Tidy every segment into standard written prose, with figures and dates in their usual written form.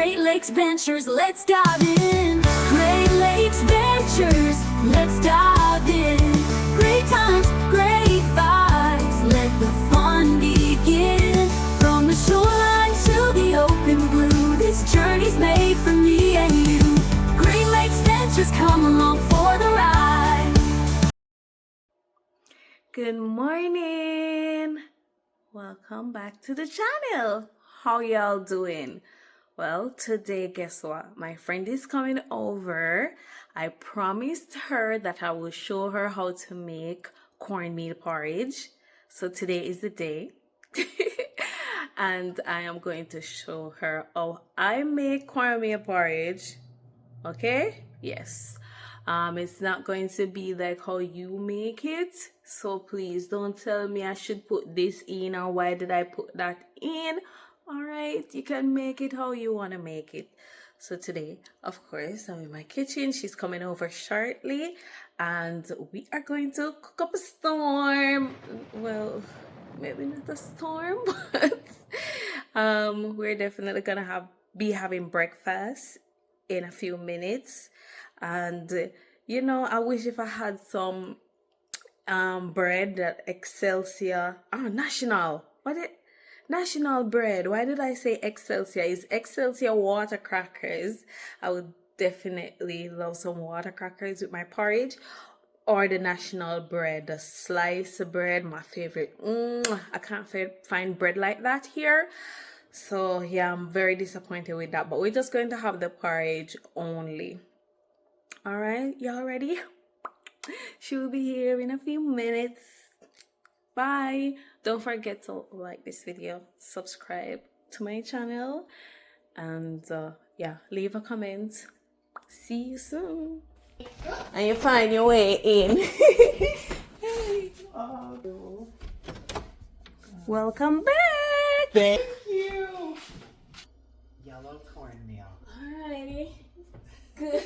Great Lakes Ventures, let's dive in. Great Lakes Ventures, let's dive in. Great times, great vibes, let the fun begin. From the shoreline to the open blue, this journey's made for me and you. Great Lakes Ventures, come along for the ride. Good morning. Welcome back to the channel. How y'all doing? Well, today, guess what? My friend is coming over. I promised her that I will show her how to make cornmeal porridge. So today is the day. And I am going to show her how I make cornmeal porridge. Okay? Yes. It's not going to be like how you make it. So please don't tell me I should put this in or why did I put that in. Alright, you can make it how you want to make it. So today, of course, I'm in my kitchen. She's coming over shortly. And we are going to cook up a storm. Well, maybe not a storm, but we're definitely gonna be having breakfast in a few minutes. And you know, I wish if I had some bread that Excelsior national bread. Why did I say Excelsior? Is Excelsior water crackers. I would definitely love some water crackers with my porridge, or the national bread, the sliced bread, my favorite. I can't find bread like that here. So yeah, I'm very disappointed with that, but we're just going to have the porridge only. All right, y'all ready? She will be here in a few minutes. Bye. Don't forget to like this video, subscribe to my channel, and yeah, leave a comment. See you soon. And you find your way in. Hey. Oh. Welcome back. Thank you. Yellow cornmeal. Alrighty. Good.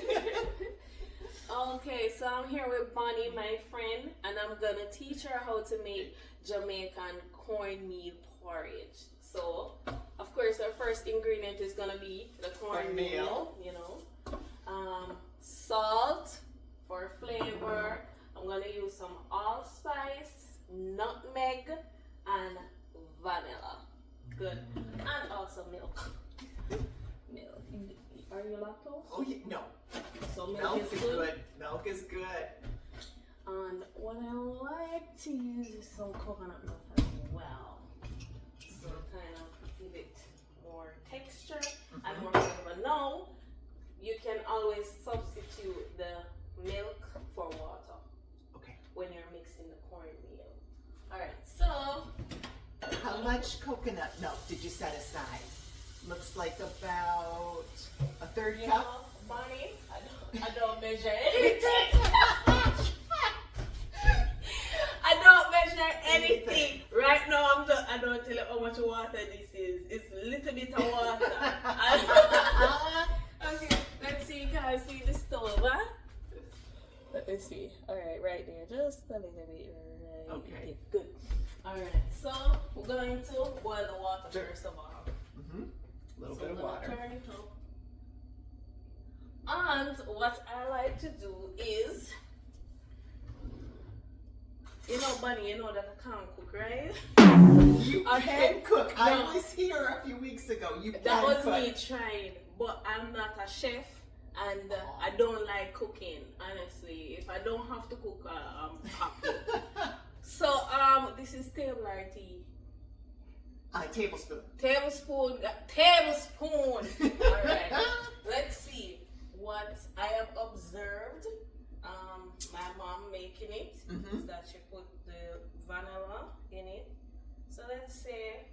Okay, so I'm here with Bonnie, my friend, and I'm gonna teach her how to make Jamaican cornmeal porridge. So, of course, our first ingredient is gonna be the cornmeal, you know. Salt for flavor. I'm gonna use some allspice, nutmeg, and vanilla. Good. And also milk. Milk. Are you lactose? Oh, yeah, no. So Milk is good. Milk is good. And what I like to use is some coconut milk as well. So kind of give it more texture and more flavor. Now, you can always substitute the milk for water. Okay. When you're mixing the cornmeal. Alright, so. How much coconut milk did you set aside? Looks like about a third cup. Know, Bonnie, I don't measure anything. I don't measure anything. Right now, I don't tell you how much water this is. It's a little bit of water. Okay, let's see. Can I see the stove? Huh? Let me see. Alright, right there. Just a little bit. Right. Okay. Good. Alright, so we're going to boil the water first of all. A little bit of water. Turn it up. And what I like to do is, you know, Bunny, you know that I can't cook, right? You can cook. I was here a few weeks ago. That was me trying, but I'm not a chef, and I don't like cooking. Honestly, if I don't have to cook, I'm happy. So this is table tea. Tablespoon. Tablespoon. All right. Let's see what I have observed. My mom making it is that she put the vanilla in it. So let's say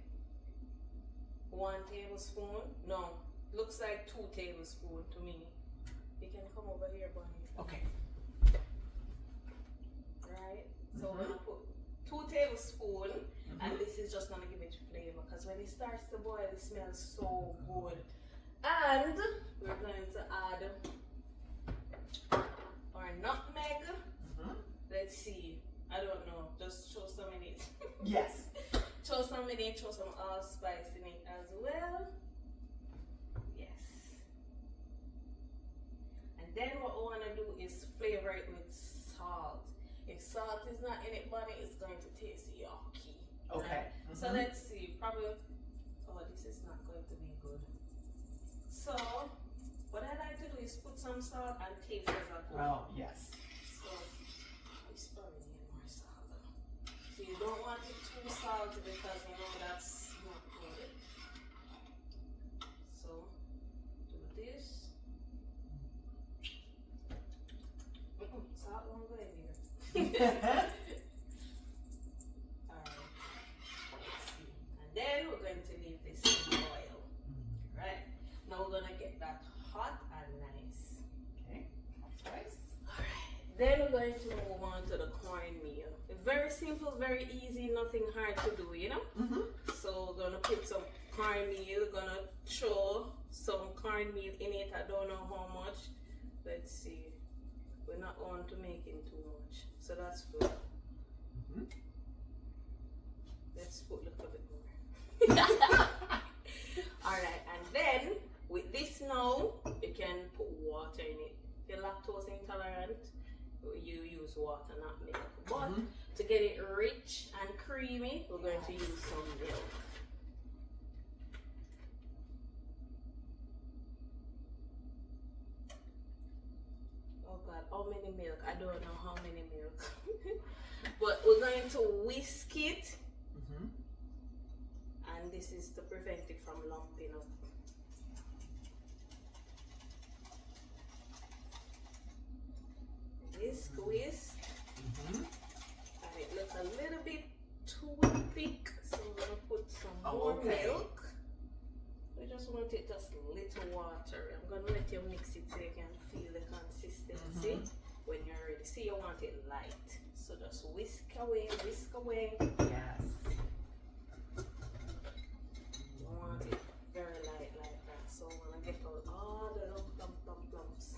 1 tablespoon. No, looks like 2 tablespoons to me. You can come over here, Bonnie. Okay. Right. So we're gonna put 2 tablespoons. And this is just gonna give it flavor, because when it starts to boil, it smells so good. And we're going to add our nutmeg. Let's see. I don't know. Just throw some in it. Yes. Throw some in it. Throw some allspice in it as well. Yes. And then what we want to do is flavor it with salt. If salt is not in it, bunny, it's going to taste yucky. Okay. Right? So let's see. Probably, oh, this is not going to be good. So what I like to do is put some salt and taste as I go. Oh, yes. So we probably need more salt. So you don't want it too salty because you know that's not good. So do this. Salt won't go in here. Alright. Let's see. And then we're going to leave this in oil. Right. Now we're gonna get that hot and nice. Okay. That's nice. Alright. Then we're going to move on to the cornmeal. Very simple, very easy, nothing hard to do, you know? So we're gonna put some cornmeal, gonna throw some cornmeal in it. I don't know how much. Let's see. We're not on to making too much. So that's good. Let's put a little bit more. Alright, and then with this now, you can put water in it. If you're lactose intolerant, you use water, not milk. But to get it rich and creamy, we're going to use some milk. Oh God, how many milk? I don't know how many milk. But we're going to whisk it. And this is to prevent it from lumping up. Whisk, whisk. And it looks a little bit too thick, so we're gonna put some more milk. We just want it just a little watery. I'm gonna let you mix it so you can feel the consistency when you're ready. See, you want it light, so just whisk away, whisk away. Yes. You want it very light like that, so we're gonna get out all the lumps.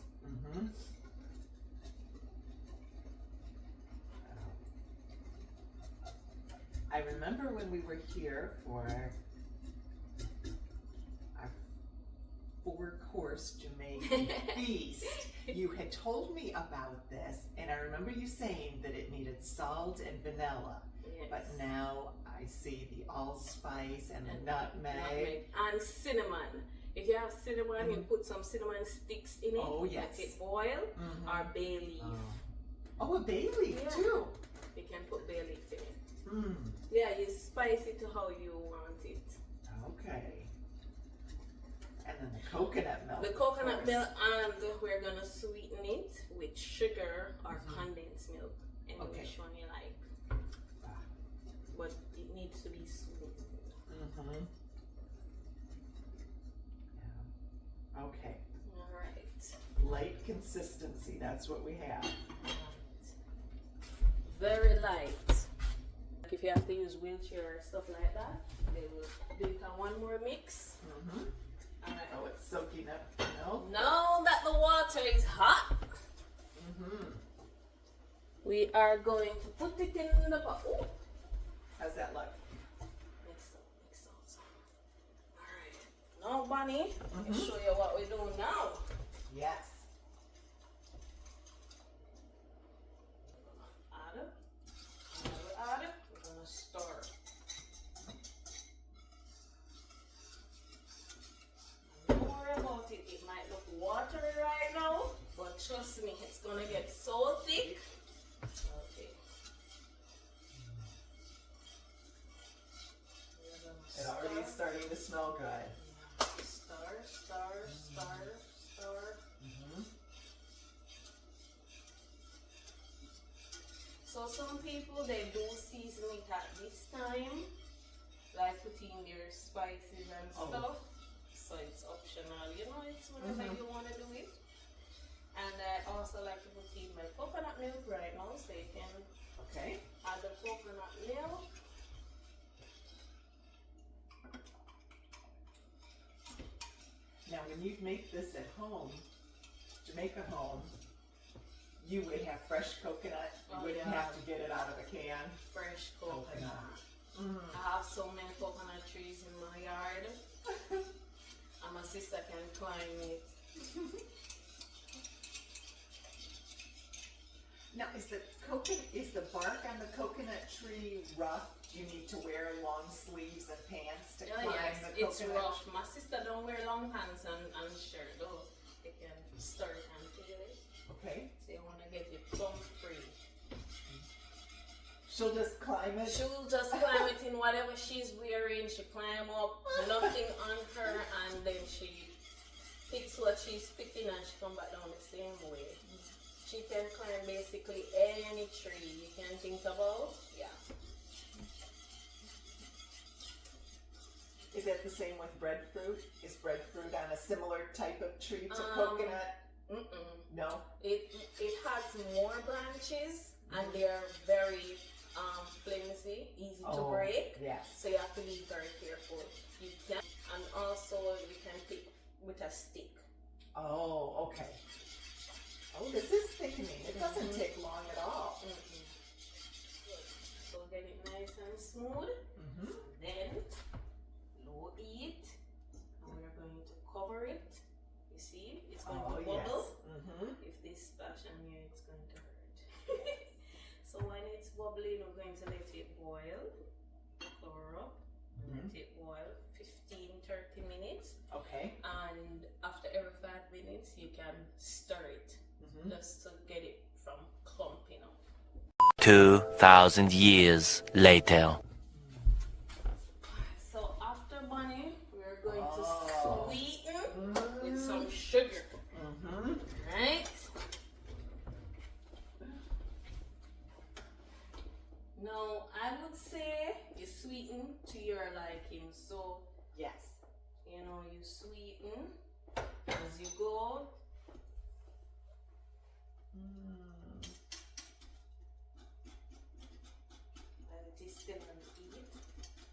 I remember when we were here for our 4-course Jamaican feast, you had told me about this, and I remember you saying that it needed salt and vanilla. Yes. But now I see the allspice and the nutmeg. And cinnamon. If you have cinnamon, you put some cinnamon sticks in it. Oh, yes. Let it boil, or bay leaf. Oh, a bay leaf too. You can put bay leaf in it. Mm. Yeah, you spice it to how you want it. Okay. And then the coconut milk. The coconut milk, and we're gonna sweeten it with sugar or condensed milk. Any which one you like. But it needs to be sweetened. Yeah. Okay. Alright. Light consistency, that's what we have. Very light. If you have to use wheelchair or stuff like that, they will do it on one more mix. Alright. Oh, it's soaking up milk. Now that the water is hot, we are going to put it in the pot. Ooh. How's that look? Mix out. Alright. Now, Bonnie, I'll show you what we're doing now. Yes. Add it. We're gonna stir. Don't worry about it. It might look watery right now, but trust me, it's gonna get so thick. Okay. It already is starting to smell good. Stir. So some people, they do season it at this time, like putting their spices and stuff. So it's optional, you know, it's whenever you want to do it. And I also like to put in my coconut milk right now, so you can add the coconut milk. Now, when you make this at home, Jamaica home, you would have fresh coconut. You wouldn't have to get it out of a can. Fresh coconut. I have so many coconut trees in my yard. And my sister can climb it. Now, is the bark on the coconut tree rough? Do you need to wear long sleeves and pants to climb the coconut? It's rough. My sister don't wear long pants and shirt though. They can stir it and feel it. Okay. So you want to get it bump free. She'll just climb it? She'll just climb it in whatever she's wearing. She climb up, nothing on her, and then she picks what she's picking and she come back down the same way. She can climb basically any tree you can think about. Yeah. Is that the same with breadfruit? Is breadfruit on a similar type of tree to coconut? No? It has more branches and they're very flimsy, easy to break. Yes. So you have to be very careful. You can, and also you can pick with a stick. Oh, okay. Oh, this is thickening. It doesn't take long at all. So get it nice and smooth. Then low heat, and we're going to cover it. You see, it's going to bubble. Yes. If this splash on you, it's going to hurt. So when it's bubbling, we're going to let it boil. Cover up. Let it boil 15-30 minutes. Okay. And after every 5 minutes, you can stir it just to get it from clumping up. 2,000 years later. So after bunny, we're going to sweeten with some sugar. Right? Now, I would say you sweeten to your liking. So, Yes. you know, you sweeten as you go. While it is still on the heat,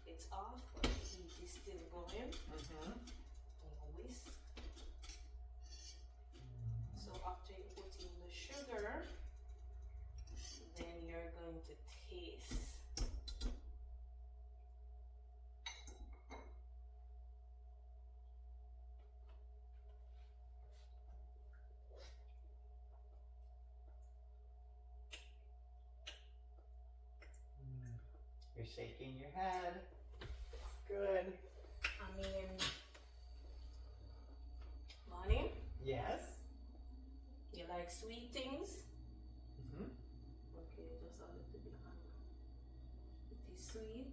it's off, but the heat is still going. And you whisk. So after you put in the sugar, then you're going to taste. You're shaking your head. It's good. I mean, Bonnie, Yes. you like sweet things? Okay, just a little bit on. It is sweet,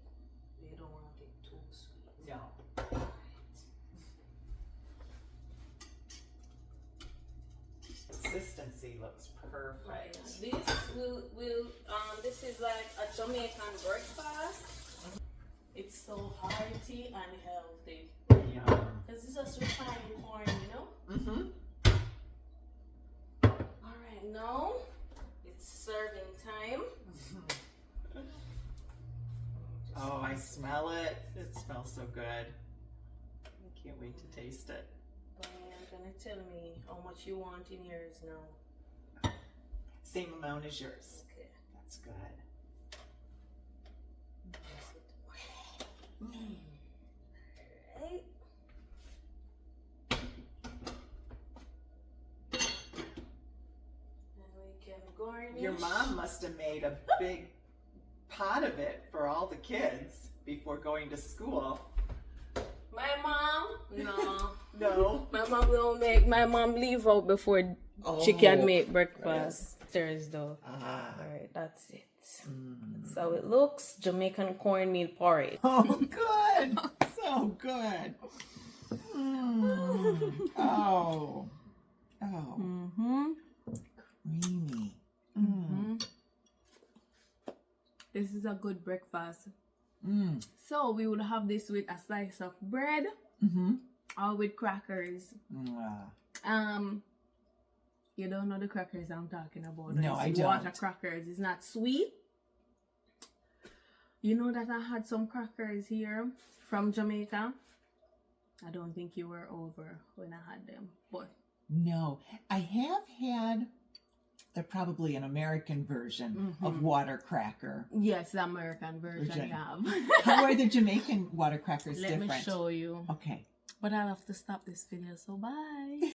but you don't want it too sweet. No. Consistency looks perfect. This is like a Jamaican breakfast. It's so hearty and healthy. Yum. Because it's just refined corn, you know? Alright, now it's serving time. Oh, I smell it. It smells so good. I can't wait to taste it. But you're gonna tell me how much you want in yours now. Same amount as yours. Okay. That's good. Right. And we can garnish. Your mom must have made a big pot of it for all the kids before going to school. My mom? No. No? My mom will make. My mom leave out before she can make breakfast. Thursday. Alright, that's it. That's how it looks. Jamaican cornmeal porridge. Oh, good. So good. Oh. Oh. Creamy. This is a good breakfast. So we would have this with a slice of bread or with crackers. You don't know the crackers I'm talking about. No, I don't. Water crackers. It's not sweet. You know that I had some crackers here from Jamaica. I don't think you were over when I had them, but No, I have had. They're probably an American version of water cracker. yes, the American version I have. How are the Jamaican water crackers Let different? me show you. Okay. But I'll have to stop this video, so bye.